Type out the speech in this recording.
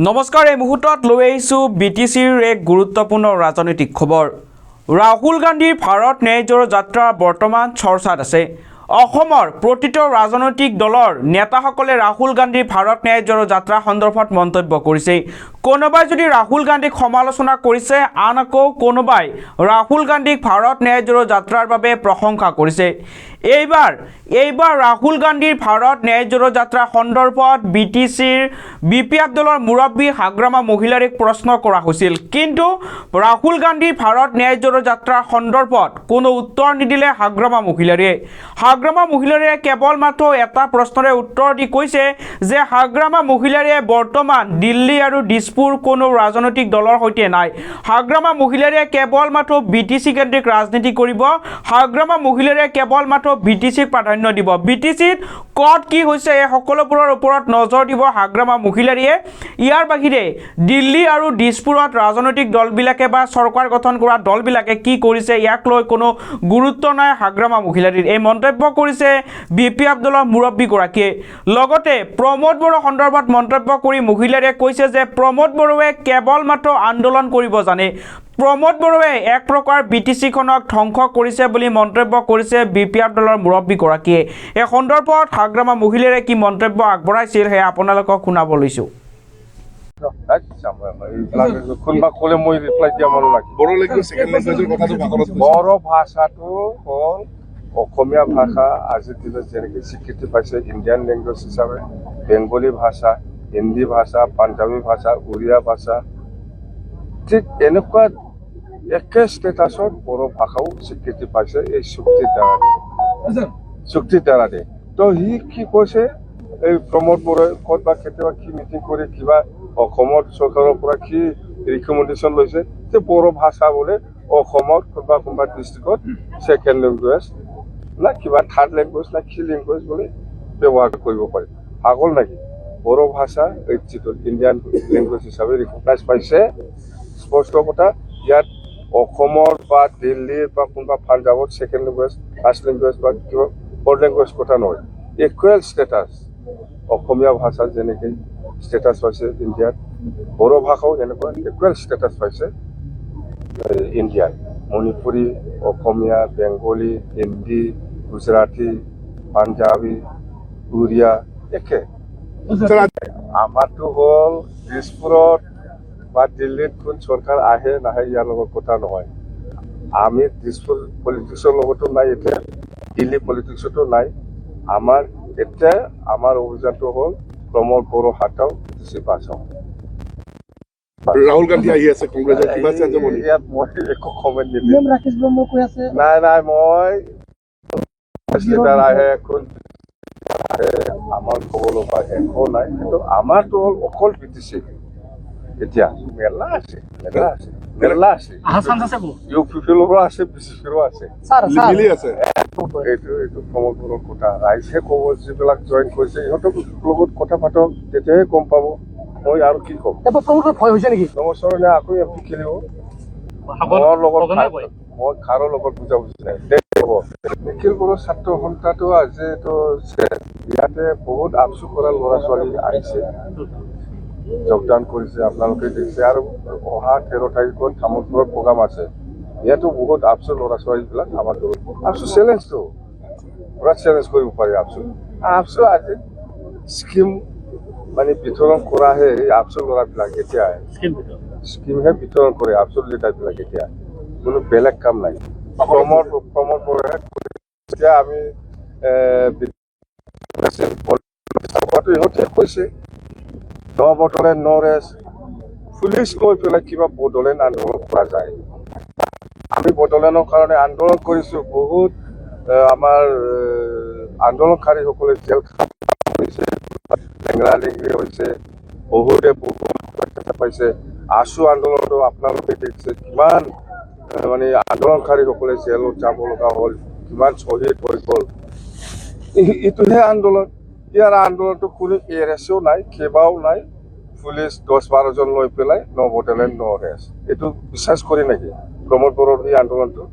নমস্কাৰ, এই মুহূৰ্তত লৈ আহিছোঁ BTCৰ এক গুৰুত্বপূৰ্ণ ৰাজনৈতিক খবৰ। ৰাহুল গান্ধীৰ ভাৰত ন্যায় জোৰো যাত্ৰা বৰ্তমান চৰ্চাত আছে। অসমৰ প্ৰতিটো ৰাজনৈতিক দলৰ নেতাসকলে ৰাহুল গান্ধীৰ ভাৰত ন্যায় জোৰো যাত্ৰা সন্দৰ্ভত মন্তব্য কৰিছে। কোনোবাই যদি ৰাহুল গান্ধীক সমালোচনা কৰিছে, আন আকৌ কোনোবাই ৰাহুল গান্ধীক ভাৰত ন্যায় জোৰো যাত্ৰাৰ বাবে প্ৰশংসা কৰিছে। এইবাৰ ৰাহুল গান্ধীৰ ভাৰত ন্যায় জোৰো যাত্ৰা সন্দৰ্ভত BTCৰ BPF দলৰ মুৰব্বী হাগ্ৰামা মহিলাৰীক প্ৰশ্ন কৰা হৈছিল, কিন্তু ৰাহুল গান্ধীৰ ভাৰত ন্যায় জোৰো যাত্ৰাৰ সন্দৰ্ভত কোনো উত্তৰ নিদিলে হাগ্ৰামা মহিলাৰীয়ে। হাগ্ৰামা মহিলাৰীয়ে কেৱল মাত্ৰ এটা প্ৰশ্নৰে উত্তৰ দি কৈছে যে হাগ্ৰামা মহিলাৰীয়ে বৰ্তমান দিল্লী আৰু দিছপুৰ কোনো ৰাজনৈতিক দলৰ সৈতে নাই। হাগ্ৰামা মহিলাৰীয়ে কেৱল মাত্ৰ BTC কেন্দ্ৰিক ৰাজনীতি কৰিব। হাগ্ৰামা মহিলাৰীয়ে কেৱল মাত্ৰ BTCক প্ৰাধান্য দিব। BTCত ক'ত কি হৈছে এই সকলোবোৰৰ ওপৰত নজৰ দিব হাগ্ৰামা মহিলাৰীয়ে। ইয়াৰ বাহিৰে দিল্লী আৰু দিছপুৰত ৰাজনৈতিক দলবিলাকে বা চৰকাৰ গঠন কৰা দলবিলাকে কি কৰিছে ইয়াক লৈ কোনো গুৰুত্ব নাই হাগ্ৰামা মহিলাৰীৰ। এই মন্তব্য কৰিছে BPF দলৰ মুৰব্বীগৰাকীয়ে। লগতে প্ৰমোদ বড়ো সন্দৰ্ভত মন্তব্য কৰি মহিলাৰীয়ে কৈছে যে প্ৰমোদ বড়োৱে কেৱল মাত্ৰ আন্দোলন কৰিব জানে। প্ৰমোদ বড়োৱে এক প্ৰকাৰ BTCখনক ধ্বংস কৰিছে বুলি মন্তব্য কৰিছে BPF দলৰ মুৰব্বীগৰাকীয়ে। এই সন্দৰ্ভত হাগ্ৰামা মহিলাৰীয়ে কি মন্তব্য আগবঢ়াইছিল সেয়া আপোনালোকক শুনাব লৈছোঁ। বড়ো ভাষাটো হ'ল অসমীয়া ভাষা আজিৰ দিনত যেনেকৈ স্বীকৃতি পাইছে ইণ্ডিয়ান লেংগুৱেজ হিচাপে, বেংগলী ভাষা, হিন্দী ভাষা, পাঞ্জাবী ভাষা, উৰিয়া ভাষা, ঠিক এনেকুৱা একে ষ্টেটাছত বড়ো ভাষাও স্বীকৃতি পাইছে এই চুক্তিৰ দ্বাৰা। তো সি কি কৈছে, এই প্ৰমোদ বড়োৱে ক'ত বা কেতিয়াবা কি মিটিং কৰি কিবা অসমৰ চৰকাৰৰ পৰা কি ৰিকমেণ্ডেশ্যন লৈছে যে বড়ো ভাষা বোলে অসমৰ কোনোবা ডিষ্ট্ৰিক্টত ছেকেণ্ড লেংগুৱেজ না কিবা থাৰ্ড লেংগুৱেজ না কি লেংগুৱেজ বুলি ব্যৱহাৰ কৰিব পাৰি। পাগল নেকি? বড়ো ভাষা যিটো ইণ্ডিয়ান লেংগুৱেজ হিচাপে ৰিকগনাইজ পাইছে, স্পষ্ট কথা। ইয়াত অসমৰ বা দিল্লীৰ বা কোনোবা পাঞ্জাৱত ছেকেণ্ড লেংগুৱেজ, ফাৰ্ষ্ট লেংগুৱেজ বা কিবা ফ'ৰ্থ লেংগুৱেজ কথা নহয়। ইকুৱেল ষ্টেটাছ অসমীয়া ভাষা যেনেকৈ ষ্টেটাছ পাইছে ইণ্ডিয়াত, বড়ো ভাষাও এনেকুৱা ইকুৱেল ষ্টেটাছ পাইছে ইণ্ডিয়াত। মণিপুৰী, অসমীয়া, বেংগলী, হিন্দী, গুজৰাটী, পাঞ্জাবী, উৰিয়া একে। আমাৰটো হ'ল দিছপুৰত বা দিল্লীত কোন চৰকাৰ আহে নাহে ইয়াৰ লগত কথা নহয়। আমি দিছপুৰ পলিটিক্সৰ লগতো নাই, এতিয়া দিল্লী পলিটিক্সতো নাই। আমাৰ এতিয়া আমাৰ অভিযানটো হ'ল প্ৰমোদ বড়ো হাটাও, BTC বাঁচাও। ৰাহুল গান্ধী আহি আছে কংগ্ৰেছৰ, কিবা ইয়াত মই একো কমেণ্ট নিদিম। নাই মই আহে কোন আমাৰ খবৰ লগা একো নাই, কিন্তু আমাৰতো হ'ল অকল BTC। এতিয়া মেলা আছে UPPৰো আছে, BJPৰো আছে, মিলি আছে। এইটো প্ৰমোদ বড়োৰ কথা। ৰাইজে ক'ব, যিবিলাক জইন কৰিছে ইহঁতৰ লগত কথা পাতক, তেতিয়াহে গম পাব। মই আৰু কি ক'ম? ভয় হৈছে নেকি? নমস্কাৰ, আকৌ MP খেলিব মোৰ লগত, মই কাৰো লগত বুজাবুজি নাই। নিখিল বড়োৰ ছাত্ৰ সন্থাটো আজিতো ইয়াতে বহুত আপচু কৰা ল'ৰা ছোৱালী আহিছে, যোগদান কৰিছে, আপোনালোকে দেখিছে। আৰু অহা 13 তাৰিখত তামোলপুৰত প্ৰগ্ৰাম আছে, ইয়াতো বহুত আপচু ল'ৰা ছোৱালীবিলাক আমাৰ দলত। আপচু চেলেঞ্জটো পুৰা চেলেঞ্জ কৰিব পাৰি। আপচু আজি স্কিম মানে বিতৰণ কৰাহে এই আপচু ল'ৰাবিলাক এতিয়া স্কিমহে বিতৰণ কৰে আপচু লিডাৰবিলাক। এতিয়া কোনো বেলেগ কাম নাই। প্ৰমোদ বড়োৱে এতিয়া আমি ইহঁতে কৈছে ন বটলেণ্ড ন ৰেচ, পুলিচ কৈ পেলাই কিবা বড়োলেণ্ড আন্দোলন কৰা যায়। আমি বড়োলেণ্ডৰ কাৰণে আন্দোলন কৰিছোঁ। বহুত আমাৰ আন্দোলনকাৰীসকলে জেল হৈছে, লেংৰা লেংৰি হৈছে, বহুতে বহুত পাইছে। আছু আন্দোলনতো আপোনালোকে দেখিছে কিমান মানে আন্দোলনকাৰীসকলে জেলত যাব লগা হ'ল, কিমান শ্বহীদ হৈ গ'ল। এইটোহে আন্দোলন। ইয়াৰ আন্দোলনটো কোনো এৰেছো নাই, কেইবাও নাই। পুলিচ 10-12 জন লৈ পেলাই ন বটলেণ্ড ন ৰেচ, এইটো বিশ্বাস কৰি নেকি প্ৰমোদ বড়োৰ এই আন্দোলনটো?